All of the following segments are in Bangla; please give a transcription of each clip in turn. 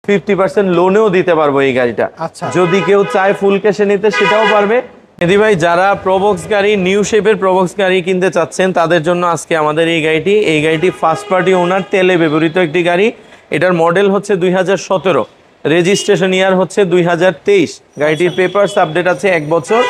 50% লোনেও দিতে পারবো এই গাড়িটা। আচ্ছা, যদি কেউ চায় ফুল ক্যাশে নিতে সেটাও পারবে। মেহেদী ভাই, যারা প্রবক্স গাড়ি, নিউ শেপের প্রবক্স গাড়ি কিনতে চাচ্ছেন তাদের জন্য আজকে আমাদের এই গাড়িটি ফার্স্ট পার্টি ওনার, তেলে ব্যবহৃত একটি গাড়ি। এটার মডেল হচ্ছে 2017, রেজিস্ট্রেশন ইয়ার হচ্ছে 2023। গাড়িটির পেপারস আপডেট আছে 1 বছর।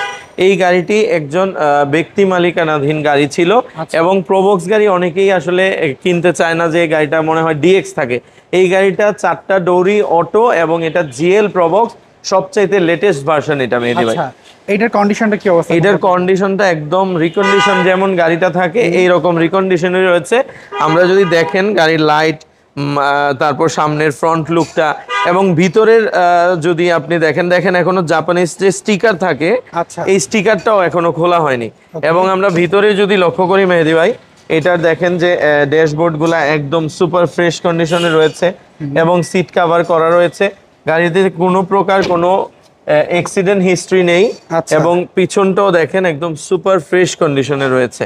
এই গাড়িটি একজন ব্যক্তি মালিকানাধীন গাড়ি ছিল। এবং প্রবক্স গাড়ি অনেকেই আসলে কিনতে চায় না, যে গাড়িটা মনে হয় ডিএক্স থাকে। এই গাড়িটা 4টা ডোরি অটো এবং এটা জিএল প্রবক্স, সবচাইতে লেটেস্ট ভার্সন এটা মেহেদী ভাই। এইটার কন্ডিশনটা কি অবস্থা? এটার কন্ডিশনটা একদম রিকন্ডিশন, যেমন গাড়িটা থাকে এই রকম রিকন্ডিশনে রয়েছে। আমরা যদি দেখেন গাড়ির লাইট, তারপর সামনের ফ্রন্ট লুকটা এবং ভিতরের যদি আপনি দেখেন এখনো জাপানিজ যে স্টিকার থাকে, এই স্টিকারটাও এখনো খোলা হয়নি। এবং আমরা ভিতরে যদি লক্ষ্য করি মেহেদী ভাই, এটার দেখেন যে ড্যাশবোর্ড গুলা একদম সুপার ফ্রেশ কন্ডিশনে রয়েছে এবং সিট কভার করা রয়েছে। গাড়িতে কোনো প্রকার কোনো অ্যাক্সিডেন্ট হিস্ট্রি নেই। এবং পিছনটাও দেখেন একদম সুপার ফ্রেশ কন্ডিশনে রয়েছে।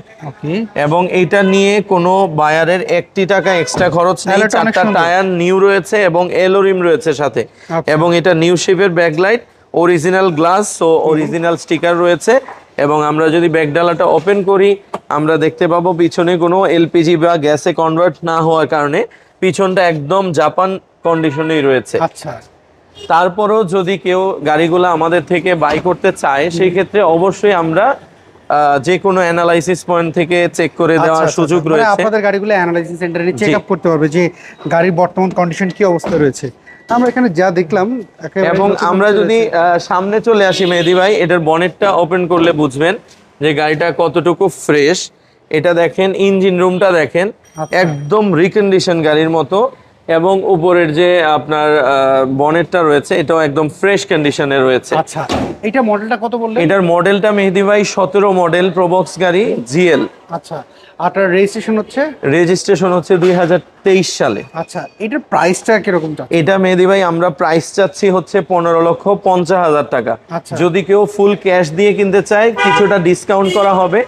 এবং এইটা নিয়ে কোনো বায়ারের 1 টাকা এক্সট্রা খরচ নেই। 4টা টায়ার নিউ রয়েছে এবং এলো রিম রয়েছে সাথে। এবং এটা নিউ শেপের ব্যাকলাইট, অরিজিনাল গ্লাস ও অরিজিনাল স্টিকার রয়েছে। এবং আমরা যদি ব্যাকডালাটা ওপেন করি, আমরা দেখতে পাবো পিছনে কোনো এলপিজি বা গ্যাসে কনভার্ট না হওয়ার কারণে পিছনটা একদম জাপান কন্ডিশনেই রয়েছে। তারপরও যদি কেউ গাড়িগুলো আমাদের থেকে বাই করতে চায়, সেই ক্ষেত্রে অবশ্যই আমরা যে কোনো অ্যানালাইসিস পয়েন্ট থেকে চেক করে দেওয়ার সুযোগ রয়েছে। আপনাদের গাড়িগুলো অ্যানালাইসিস সেন্টারে চেক আপ করতে পারবে যে গাড়ির বর্তমান কন্ডিশন কি অবস্থা রয়েছে। আমরা এখানে যা দেখলাম। এবং আমরা যদি সামনে চলে আসি মেহেদী ভাই, এটার বনেটটা ওপেন করলে বুঝবেন যে গাড়িটা কতটুকু ফ্রেশ। এটা দেখেন, ইঞ্জিন রুমটা দেখেন, একদম রিকন্ডিশন গাড়ির মতো। এবং উপরের যে আপনার বনেটটা রয়েছে, এটাও একদম ফ্রেশ কন্ডিশনে রয়েছে। আচ্ছা, এটা মডেলটা কত বললেন? এটার মডেলটা মেহেদী ভাই 17 মডেল প্রবক্স গাড়ি জিএল। আচ্ছা, আপনার রেজিস্ট্রেশন হচ্ছে 2023 সালে। আচ্ছা, এটার প্রাইসটা কিরকম? এটা মেহেদী ভাই আমরা প্রাইস চাচ্ছি হচ্ছে 15,50,000 টাকা। যদি কেউ ফুল ক্যাশ দিয়ে কিনতে চায়, কিছুটা ডিসকাউন্ট করা হবে।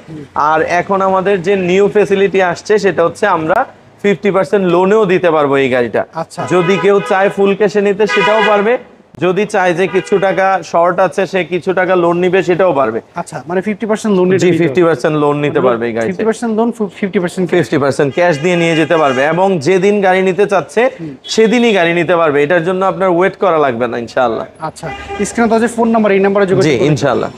আর এখন আমাদের যে নিউ ফ্যাসিলিটি আসছে, সেটা হচ্ছে আমরা 50% লোনেও দিতে পারবো এই গাড়িটা। যদি কেউ চায় ফুল ক্যাশে নিতে সেটাও পারবে। যদি চায় যে কিছু টাকা শর্ট আছে, সে কিছু টাকা লোন নিবে, সেটাও পারবে। আচ্ছা, মানে 50% লোন নিতে, 50% লোন নিতে পারবে এই গাড়িতে। 50% লোন, 50% ক্যাশ দিয়ে নিয়ে যেতে পারবে। এবং যেদিন গাড়ি নিতে চাচ্ছে সেদিনই গাড়ি নিতে পারবে। এটার জন্য আপনার ওয়েট করা লাগবে না ইনশাআল্লাহ। আচ্ছা, স্ক্রিনে তো আছে ফোন নাম্বার, এই নাম্বারে যোগাযোগ করুন। জি ইনশাআল্লাহ।